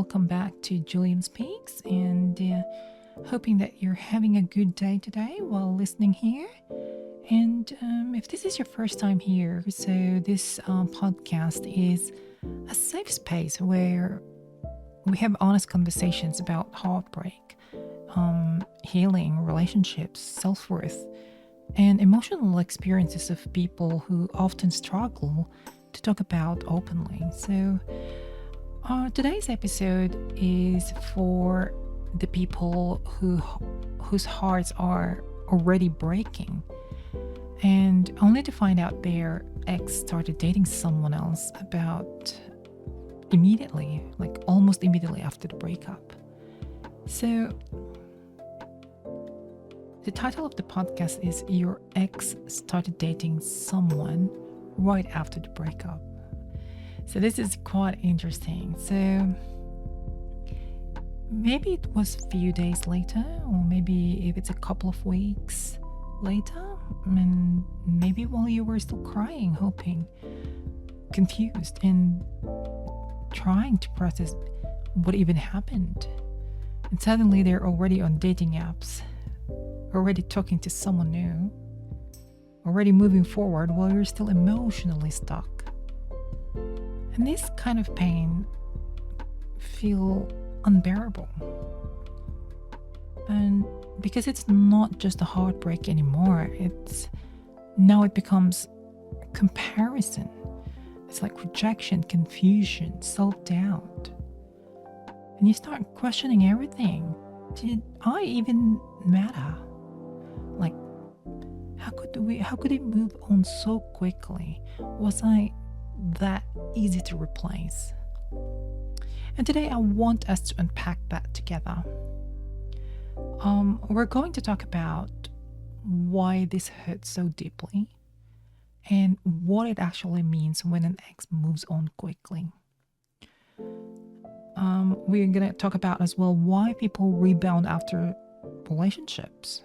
welcome back to Julian Speaks, and hoping that you're having a good day today while listening here. And if this is your first time here, so this podcast is a safe space where we have honest conversations about heartbreak, healing, relationships, self-worth, and emotional experiences of people who often struggle to talk about openly. So today's episode is for the people whose hearts are already breaking, and only to find out their ex started dating someone else about immediately, like almost immediately after the breakup. So the title of the podcast is Your Ex Started Dating Someone Right After the Breakup. So this is quite interesting. So maybe it was a few days later, or maybe if it's a couple of weeks later, and maybe while you were still crying, hoping, confused, and trying to process what even happened. And suddenly they're already on dating apps, already talking to someone new, already moving forward while you're still emotionally stuck. And this kind of pain feel unbearable. And because it's not just a heartbreak anymore, it becomes comparison. It's like rejection, confusion, self-doubt. And you start questioning everything. Did I even matter? Like, how could it move on so quickly? Was I that easy to replace? And today I want us to unpack that together. We're going to talk about why this hurts so deeply and what it actually means when an ex moves on quickly. We're going to talk about as well why people rebound after relationships,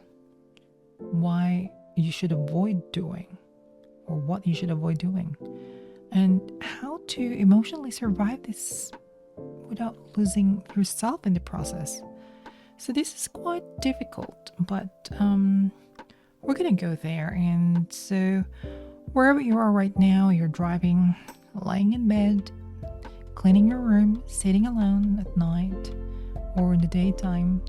why you should avoid doing, or what you should avoid doing, and how to emotionally survive this without losing yourself in the process. So this is quite difficult, but we're gonna go there. And so wherever you are right now, you're driving, lying in bed, cleaning your room, sitting alone at night or in the daytime,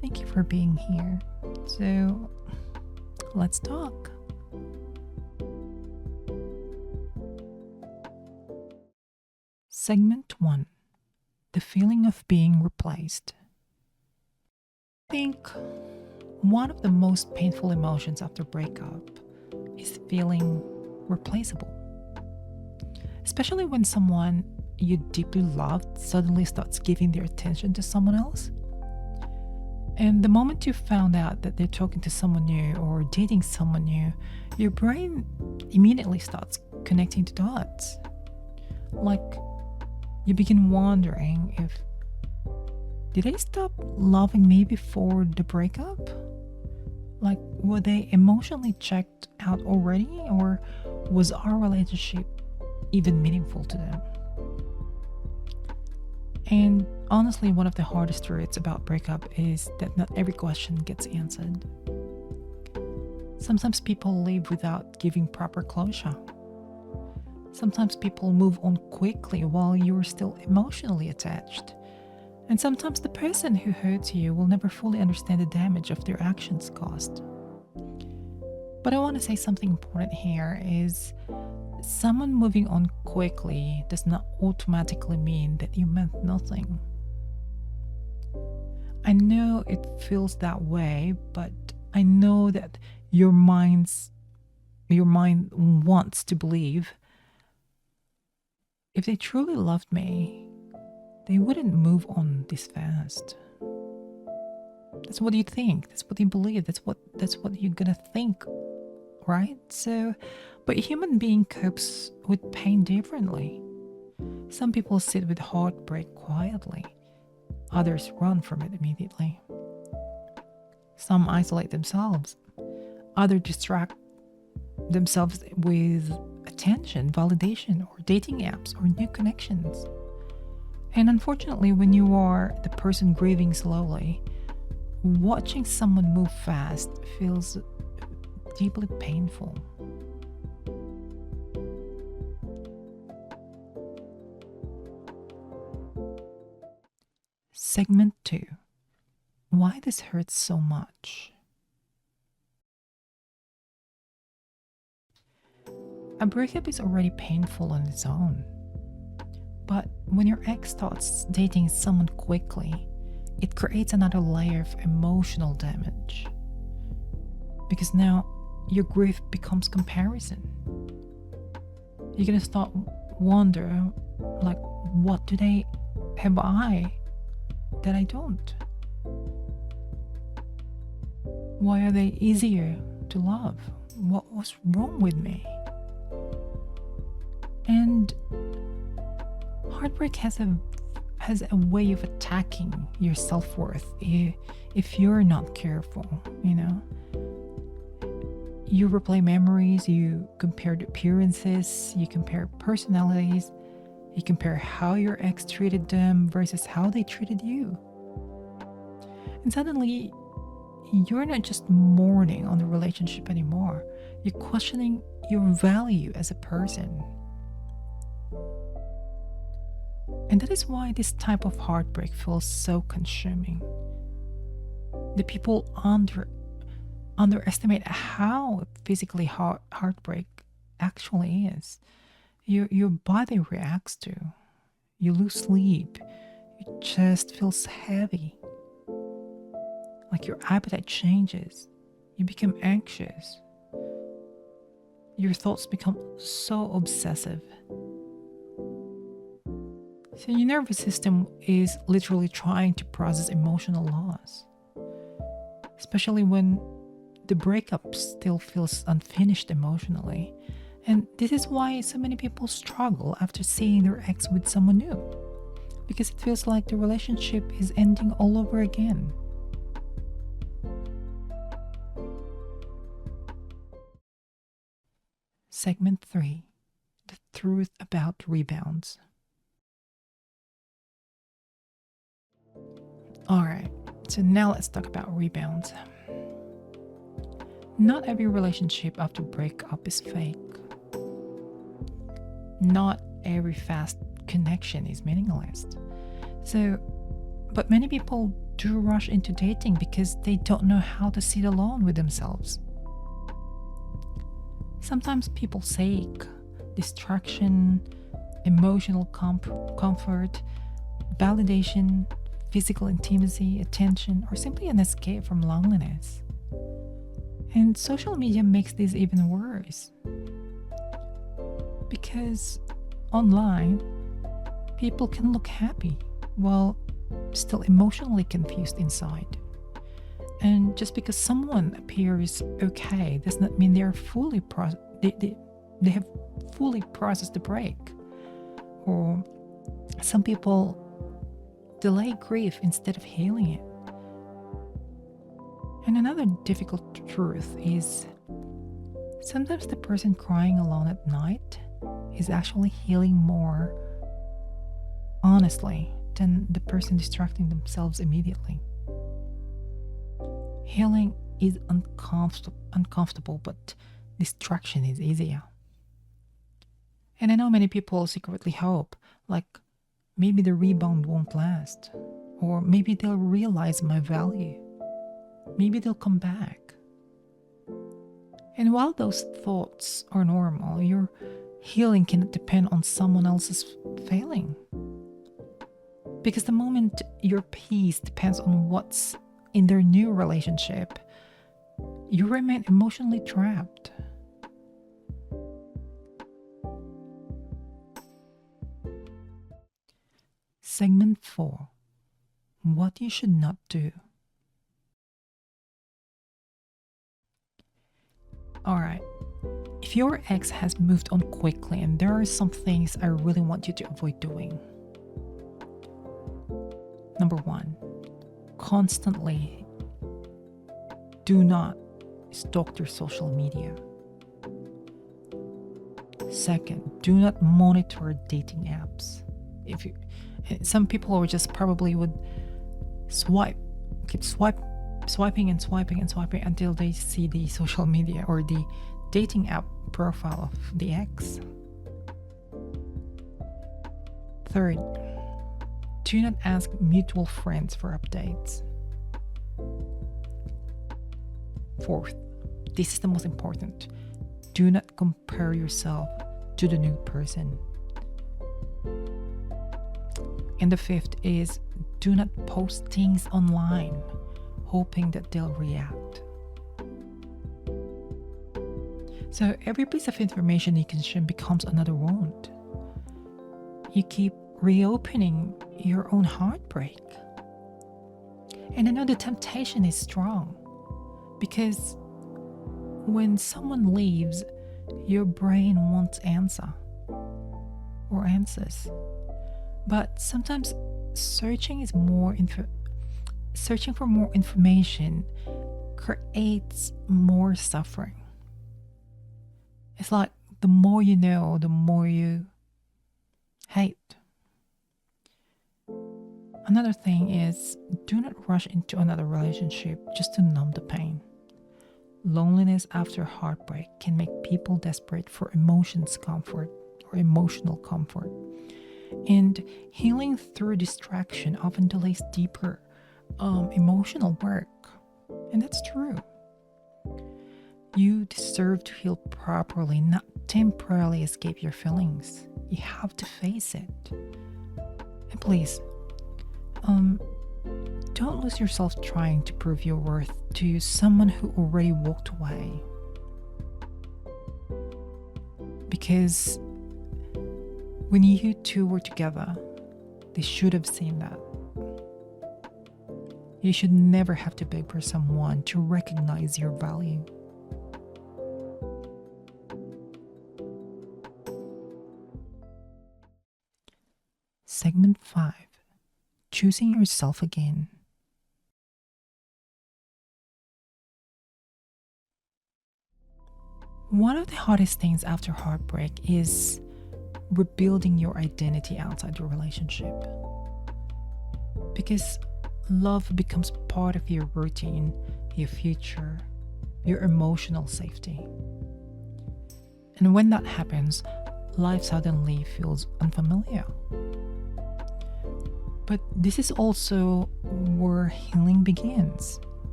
thank you for being here. So let's talk. Segment 1. The feeling of being replaced. I think one of the most painful emotions after breakup is feeling replaceable. Especially when someone you deeply loved suddenly starts giving their attention to someone else. And the moment you found out that they're talking to someone new or dating someone new, your brain immediately starts connecting the dots. Like, you begin wondering if, did they stop loving me before the breakup? Like, were they emotionally checked out already, or was our relationship even meaningful to them? And honestly, one of the hardest truths about breakup is that not every question gets answered. Sometimes people leave without giving proper closure. Sometimes people move on quickly while you're still emotionally attached. And sometimes the person who hurts you will never fully understand the damage of their actions caused. But I want to say something important here is someone moving on quickly does not automatically mean that you meant nothing. I know it feels that way, but I know that your mind wants to believe if they truly loved me, they wouldn't move on this fast. That's what you think. That's what you believe. That's what you're gonna think, right? So, but a human being copes with pain differently. Some people sit with heartbreak quietly. Others run from it immediately. Some isolate themselves. Others distract themselves with attention, validation, or dating apps or new connections. And unfortunately, when you are the person grieving slowly, watching someone move fast feels deeply painful. Segment 2. Why this hurts so much. A breakup is already painful on its own. But when your ex starts dating someone quickly, it creates another layer of emotional damage. Because now your grief becomes comparison. You're gonna start wonder, like, what do they have I that I don't? Why are they easier to love? What was wrong with me? And heartbreak has a way of attacking your self-worth if you're not careful, you know. You replay memories, you compare the appearances, you compare personalities, you compare how your ex treated them versus how they treated you. And suddenly, you're not just mourning on the relationship anymore, you're questioning your value as a person. And that is why this type of heartbreak feels so consuming. The people underestimate how physically heartbreak actually is. Your body reacts to. You lose sleep. Your chest feels heavy. Like your appetite changes. You become anxious. Your thoughts become so obsessive. So your nervous system is literally trying to process emotional loss, especially when the breakup still feels unfinished emotionally. And this is why so many people struggle after seeing their ex with someone new, because it feels like the relationship is ending all over again. Segment 3. The truth about rebounds. Alright, so now let's talk about rebounds. Not every relationship after breakup is fake. Not every fast connection is meaningless. But many people do rush into dating because they don't know how to sit alone with themselves. Sometimes people seek distraction, emotional comfort, validation, physical intimacy, attention, or simply an escape from loneliness. And social media makes this even worse. Because online, people can look happy while still emotionally confused inside. And just because someone appears okay does not mean they have fully processed the break. Or some people delay grief instead of healing it. And another difficult truth is sometimes the person crying alone at night is actually healing more honestly than the person distracting themselves immediately. Healing is uncomfortable, but distraction is easier. And I know many people secretly hope, like, maybe the rebound won't last, or maybe they'll realize my value. Maybe they'll come back. And while those thoughts are normal, your healing cannot depend on someone else's failing. Because the moment your peace depends on what's in their new relationship, you remain emotionally trapped. Segment 4. What you should not do. Alright, if your ex has moved on quickly and there are some things I really want you to avoid doing. Number 1, constantly do not stalk their social media. Second, do not monitor dating apps. Some people are just probably would keep swiping and swiping and swiping until they see the social media or the dating app profile of the ex. Third, do not ask mutual friends for updates. Fourth, this is the most important. Do not compare yourself to the new person. And the fifth is, do not post things online hoping that they'll react. So every piece of information you consume becomes another wound. You keep reopening your own heartbreak. And I know the temptation is strong because when someone leaves, your brain wants answers. But sometimes searching for more information creates more suffering. It's like the more you know, the more you hate. Another thing is, do not rush into another relationship just to numb the pain. Loneliness after heartbreak can make people desperate for emotional comfort. And healing through distraction often delays deeper emotional work. And that's true. You deserve to heal properly, not temporarily escape your feelings. You have to face it. And please, don't lose yourself trying to prove your worth to someone who already walked away. Because when you two were together, they should have seen that. You should never have to beg for someone to recognize your value. Segment 5. Choosing yourself again. One of the hardest things after heartbreak is rebuilding your identity outside the relationship. Because love becomes part of your routine, your future, your emotional safety. And when that happens, life suddenly feels unfamiliar. But this is also where healing begins.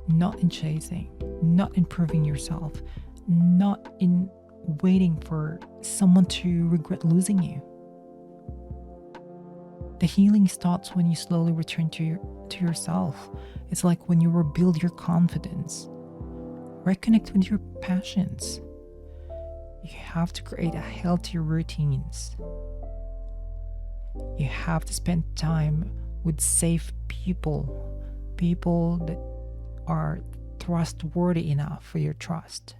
Not in chasing, not in proving yourself, not in waiting for someone to regret losing you. The healing starts when you slowly return to yourself. It's like when you rebuild your confidence, reconnect with your passions. You have to create healthier routines. You have to spend time with safe people that are trustworthy enough for your trust,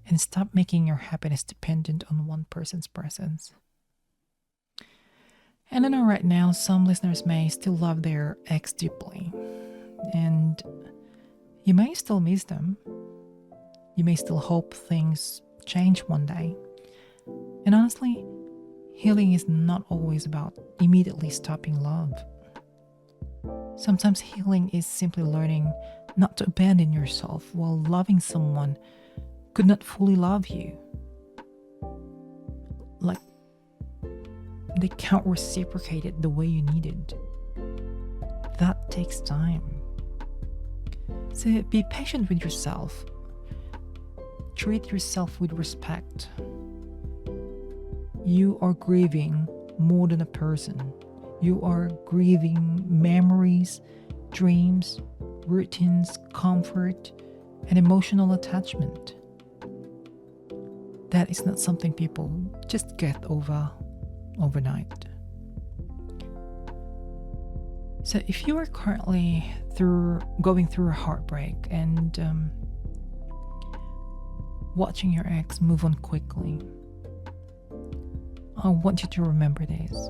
and stop making your happiness dependent on one person's presence. And I know right now some listeners may still love their ex deeply, and you may still miss them. You may still hope things change one day. And honestly, healing is not always about immediately stopping love. Sometimes healing is simply learning not to abandon yourself while loving someone could not fully love you. Like they can't reciprocate it the way you needed. That takes time. So be patient with yourself. Treat yourself with respect. You are grieving more than a person. You are grieving memories, dreams, routines, comfort, and emotional attachment. That is not something people just get over overnight. So if you are currently going through a heartbreak and watching your ex move on quickly, I want you to remember this.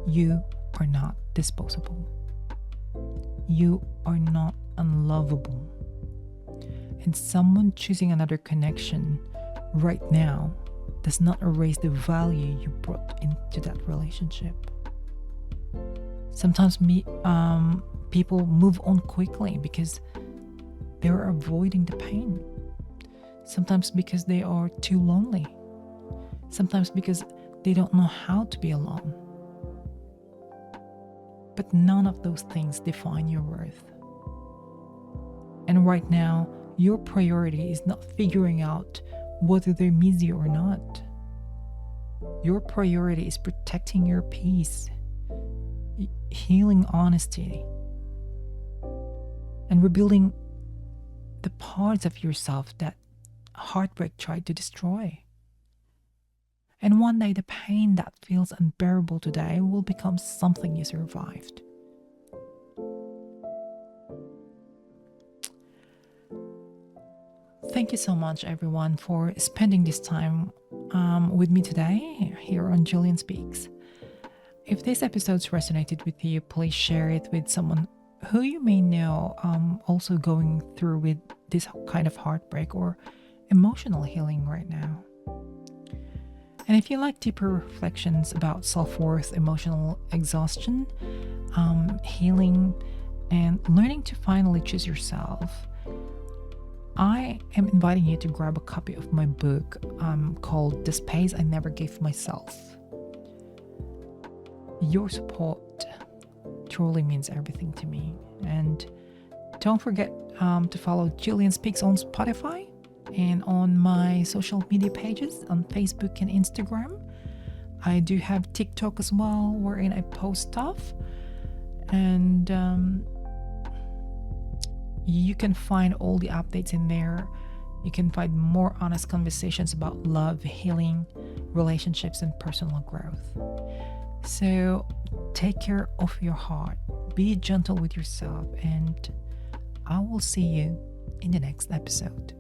You are not disposable. You are not unlovable. And someone choosing another connection right now does not erase the value you brought into that relationship. Sometimes people move on quickly because they're avoiding the pain. Sometimes because they are too lonely. Sometimes because they don't know how to be alone. But none of those things define your worth. And right now, your priority is not figuring out whether they miss you or not. Your priority is protecting your peace, healing honesty, and rebuilding the parts of yourself that heartbreak tried to destroy. And one day, the pain that feels unbearable today will become something you survived. Thank you so much, everyone, for spending this time with me today here on Julian Speaks. If this episode's resonated with you, please share it with someone who you may know also going through with this kind of heartbreak or emotional healing right now. And if you like deeper reflections about self-worth, emotional exhaustion, healing, and learning to finally choose yourself, I am inviting you to grab a copy of my book called The Space I Never Gave Myself. Your support truly means everything to me. And don't forget to follow Julian Speaks on Spotify and on my social media pages on Facebook and Instagram. I do have TikTok as well, wherein I post stuff. And you can find all the updates in there. You can find more honest conversations about love, healing, relationships, and personal growth. So take care of your heart, be gentle with yourself, and I will see you in the next episode.